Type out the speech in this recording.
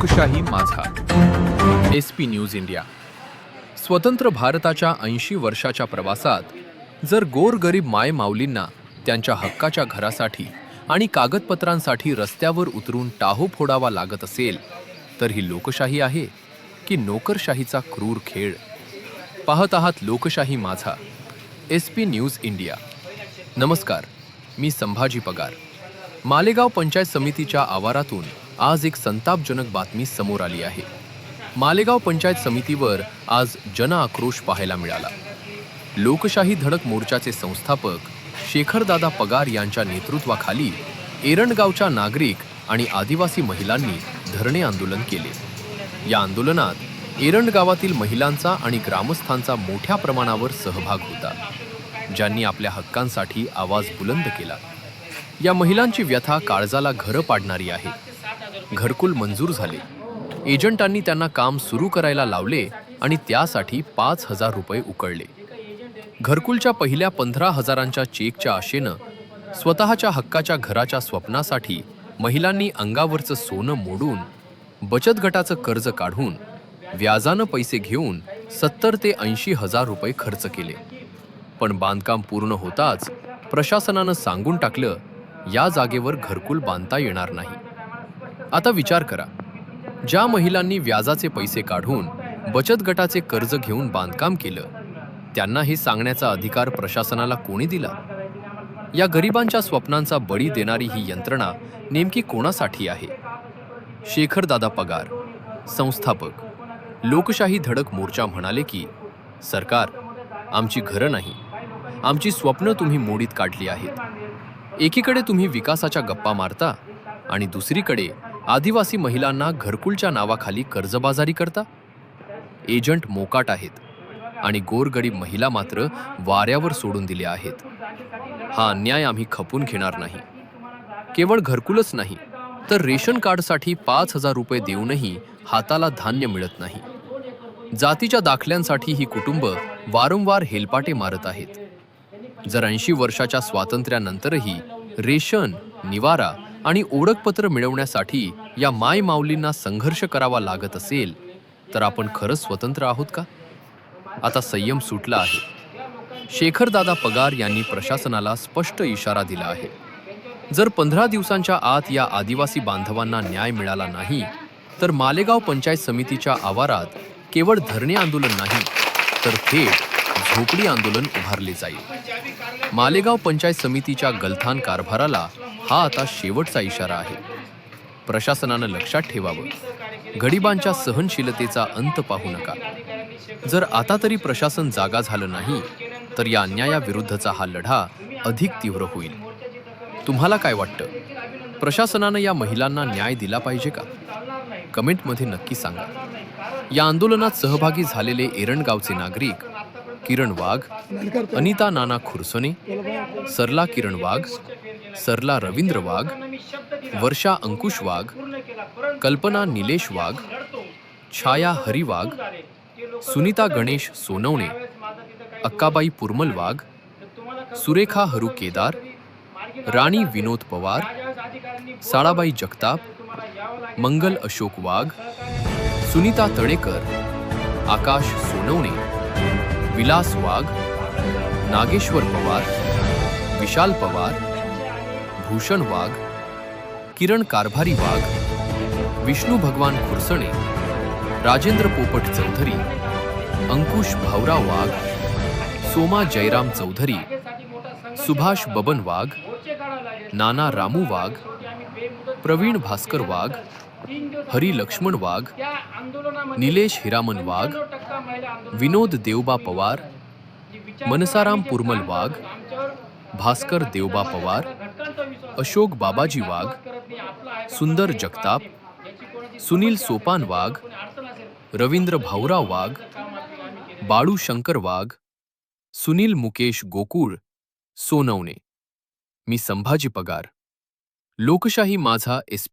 लोकशाही माझा SP news India. स्वतंत्र भारताच्या 80 वर्षाच्या प्रवासात जर गोरगरीब मायमाऊलींना त्यांच्या हक्काच्या घरासाठी आणि कागदपत्रांसाठी रस्त्यावर उतरून टाहो फोडावा लागत असेल, तर ही लोकशाही आहे की नोकरशाहीचा क्रूर खेळ? पाहत आहात लोकशाही माझा, SP न्यूज इंडिया। नमस्कार, मी संभाजी पगार। मालेगाव पंचायत समितीच्या आवारातून आज एक संतापजनक बातमी समोर आली आहे। मालेगाव पंचायत समितीवर आज जनआक्रोश पाहायला मिळाला। लोकशाही धडक मोर्चाचे संस्थापक शेखरदादा पगार यांच्या नेतृत्वाखाली एरंडगावच्या नागरिक आणि आदिवासी महिलांनी धरणे आंदोलन केले। या आंदोलनात एरंडगावातील महिलांचा आणि ग्रामस्थांचा मोठ्या प्रमाणावर सहभाग होता, ज्यांनी आपल्या हक्कांसाठी आवाज बुलंद केला। या महिलांची व्यथा काळजाला घरं पाडणारी आहे। घरकुल मंजूर झाले, एजंटांनी त्यांना काम सुरू करायला लावले आणि त्यासाठी 5,000 रुपये उकळले। घरकुलच्या पहिल्या 15,000च्या चेकच्या आशेनं स्वतःच्या हक्काच्या घराच्या स्वप्नासाठी महिलांनी अंगावरचं सोनं मोडून, बचत गटाचं कर्ज काढून, व्याजानं पैसे घेऊन 70 ते 80,000 रुपये खर्च केले। पण बांधकाम पूर्ण होताच प्रशासनानं सांगून टाकलं, या जागेवर घरकुल बांधता येणार नाही। आता विचार करा, ज्या महिलांनी व्याजाचे पैसे काढून बचत गटाचे कर्ज घेऊन बांधकाम केलं, त्यांना हे सांगण्याचा अधिकार प्रशासनाला कोणी दिला? या गरिबांच्या स्वप्नांचा बळी देणारी ही यंत्रणा नेमकी कोणासाठी आहे? शेखरदादा पगार, संस्थापक, लोकशाही धडक मोर्चा म्हणाले की, सरकार, आमची घरं नाही, आमची स्वप्न तुम्ही मोडीत काढली आहेत। एकीकडे तुम्ही विकासाच्या गप्पा मारता आणि दुसरीकडे आदिवासी महिलांना घरकुलच्या नावाखाली कर्जबाजारी करता। एजंट मोकाट आहेत आणि गोरगरीब महिला मात्र वाऱ्यावर सोडून दिल्या आहेत। हा अन्याय आम्ही खपून घेणार नाही। केवळ घरकुलच नाही, तर रेशन कार्डसाठी 5,000 रुपये देऊनही हाताला धान्य मिळत नाही। जातीच्या दाखल्यांसाठी ही कुटुंब वारंवार हेलपाटे मारत आहेत। जर 80 वर्षाच्या स्वातंत्र्यानंतरही रेशन, निवारा आणि ओळखपत्र मिळवण्यासाठी या मायमाऊलींना संघर्ष करावा लागत असेल, तर आपण खरंच स्वतंत्र आहोत का? आता संयम सुटला आहे। शेखरदादा पगार यांनी प्रशासनाला स्पष्ट इशारा दिला आहे। जर 15 दिवसांच्या आत या आदिवासी बांधवांना न्याय मिळाला नाही, तर मालेगाव पंचायत समितीच्या आवारात केवळ धरणे आंदोलन नाही, तर थेट झोपडी आंदोलन उभारले जाईल। मालेगाव पंचायत समितीच्या गलथान कारभाराला हा आता शेवटचा इशारा आहे। प्रशासनानं लक्षात ठेवावं, गरिबांच्या सहनशीलतेचा अंत पाहू नका। जर आता तरी प्रशासन जागा झालं नाही, तर या अन्यायाविरुद्धचा हा लढा अधिक तीव्र होईल। तुम्हाला काय वाटतं? प्रशासनानं या महिलांना न्याय दिला पाहिजे का? कमेंटमध्ये नक्की सांगा। या आंदोलनात सहभागी झालेले एरंडगावचे नागरिक किरण वाघ, अनिता नाना खुरसने, सरला किरण वाघ, सरला रवींद्र वाघ, वर्षा अंकुश वाघ, कल्पना निलेश वाघ, छाया हरी वाघ, सुनीता गणेश सोनवणे, अक्काबाई पुरमल वाघ, सुरेखा हरू केदार, राणी विनोद पवार, साळाबाई जगताप, मंगल अशोक वाघ, सुनीता तळेकर, आकाश सोनवणे, विलास वाघ, नागेश्वर पवार, विशाल पवार, भूषण वाघ, किरण कारभारी वाघ, विष्णू भगवान खुरसणे, राजेंद्र पोपट चौधरी, अंकुश भाऊराव वाघ, सोमा जयराम चौधरी, सुभाष बबन वाघ, नाना रामू वाघ, प्रवीण भास्कर वाघ, हरी लक्ष्मण वाघ, निलेश हिरामन वाघ, विनोद देवबा पवार, मनसाराम पुरमल वाघ, भास्कर देवबा पवार, अशोक बाबाजी वाघ, सुंदर जगताप, सुनील सोपान वाघ, रवींद्र भाऊराव वाघ, बाळू शंकर वाघ, सुनील मुकेश गोकुळ सोनवणे। मी संभाजी पगार, लोकशाही माझा